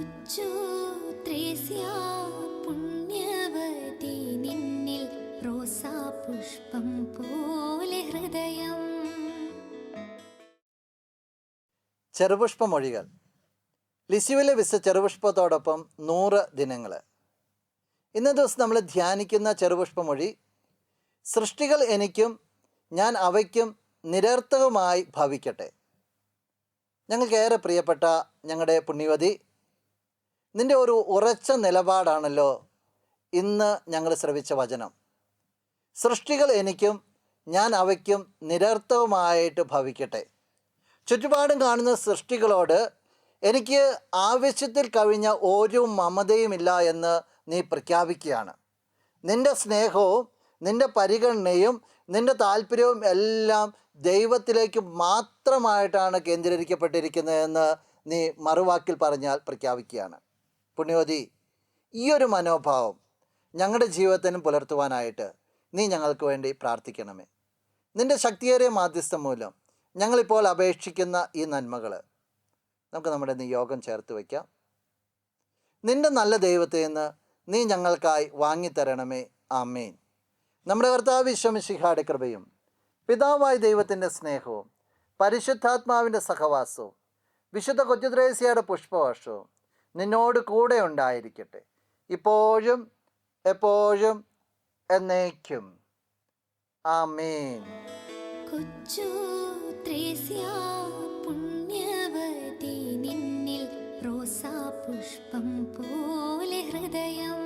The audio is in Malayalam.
കൊച്ചു ത്രേസ്യ പുണ്യവതി നിന്നിൽ റോസാപുഷ്പം പോലെ ഹൃദയം. ചെറുപുഷ്പമൊഴികൾ. ലിസ്യുവിലെ വിശ ചെറുപുഷ്പത്തോടൊപ്പം 100 ദിനങ്ങൾ. ഇന്നത്തെ ദിവസം നമ്മൾ ധ്യാനിക്കുന്ന ചെറുപുഷ്പമൊഴി, സൃഷ്ടികൾ എനിക്കും ഞാൻ അവയ്ക്കും നിരർത്ഥകമായി ഭവിക്കട്ടെ. ഞങ്ങൾക്കേറെ പ്രിയപ്പെട്ട ഞങ്ങളുടെ പുണ്യവതി, നിൻ്റെ ഒരു ഉറച്ച നിലപാടാണല്ലോ ഇന്ന് ഞങ്ങൾ ശ്രവിച്ച വചനം. സൃഷ്ടികൾ എനിക്കും ഞാൻ അവയ്ക്കും നിരർത്ഥകമായിട്ട് ഭവിക്കട്ടെ. ചുറ്റുപാടും കാണുന്ന സൃഷ്ടികളോട് എനിക്ക് ആവശ്യത്തിൽ കവിഞ്ഞ ഒരു മമതയുമില്ല എന്ന് നീ പ്രഖ്യാപിക്കുകയാണ്. നിൻ്റെ സ്നേഹവും നിൻ്റെ പരിഗണനയും നിൻ്റെ താല്പര്യവും എല്ലാം ദൈവത്തിലേക്ക് മാത്രമായിട്ടാണ് കേന്ദ്രീകരിക്കപ്പെട്ടിരിക്കുന്നതെന്ന് നീ മറുവാക്കിൽ പറഞ്ഞാൽ പ്രഖ്യാപിക്കുകയാണ്. പുണ്യവതി, ഈ ഒരു മനോഭാവം ഞങ്ങളുടെ ജീവിതത്തിനും പുലർത്തുവാനായിട്ട് നീ ഞങ്ങൾക്ക് വേണ്ടി പ്രാർത്ഥിക്കണമേ. നിൻ്റെ ശക്തിയേറിയ മാധ്യസ്ഥം മൂലം ഞങ്ങളിപ്പോൾ അപേക്ഷിക്കുന്ന ഈ നന്മകൾ നമുക്ക് നമ്മുടെ നിയോഗം ചേർത്ത് വയ്ക്കാം. നിൻ്റെ നല്ല ദൈവത്തിൽ നിന്ന് നീ ഞങ്ങൾക്കായി വാങ്ങിത്തരണമേ. ആമേൻ. നമ്മുടെ കർത്താവ് ഈശോ മിശിഹായുടെ കൃപയും പിതാവായ ദൈവത്തിൻ്റെ സ്നേഹവും പരിശുദ്ധാത്മാവിൻ്റെ സഹവാസവും വിശുദ്ധ കൊച്ചു ത്രേസ്യയുടെ പുഷ്പവർഷവും നിന്നോട് കൂടെ ഉണ്ടായിരിക്കട്ടെ, ഇപ്പോഴും എപ്പോഴും എന്നേക്കും. ആമേൻ. കൊച്ചു ത്രേസ്യ പുണ്യവതി നിന്നിൽ റോസാപുഷ്പം പോലെ ഹൃദയം.